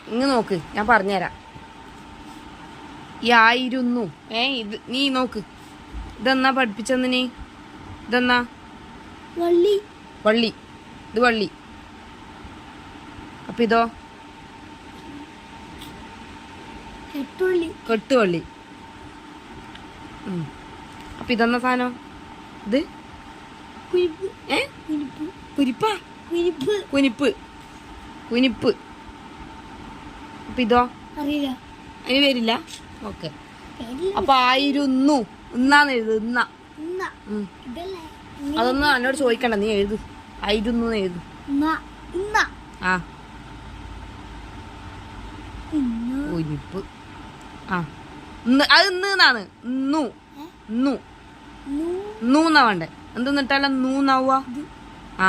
ഇങ്ങ് നോക്ക്, ഞാൻ പറഞ്ഞുതരാം. ഈ ആയിരുന്നു ഇത് നീ നോക്ക്. ഇതെന്നാ പഠിപ്പിച്ചെന്ന് നീ? ഇതെന്നാ? വള്ളി. വള്ളി. ഇത് വള്ളി. അപ്പൊ ഇതോ? കെട്ടുവള്ളി. അപ്പൊ ഇതെന്നാ സാധനം? ഇത് കുരിപ്പാ? കുനിപ്പ്. കുനിപ്പ്. അപ്പൊ ഇതോ? അറിയില്ല. അതിന് പേരില്ല. ഓക്കെ. അപ്പൊ ആയിരുന്നു ഇന്നാന്ന് എഴുതു. ഇന്ന. അതൊന്നും എന്നോട് ചോദിക്കണ്ട, നീ എഴുതു. ആയിരുന്നു എഴുതു. ആ കുനിപ്പ്. ആ അത് ഇന്നാണ്. നൂന്നാ വേണ്ടേ? എന്തെന്നിട്ടാലും നൂന്നാവുക. ആ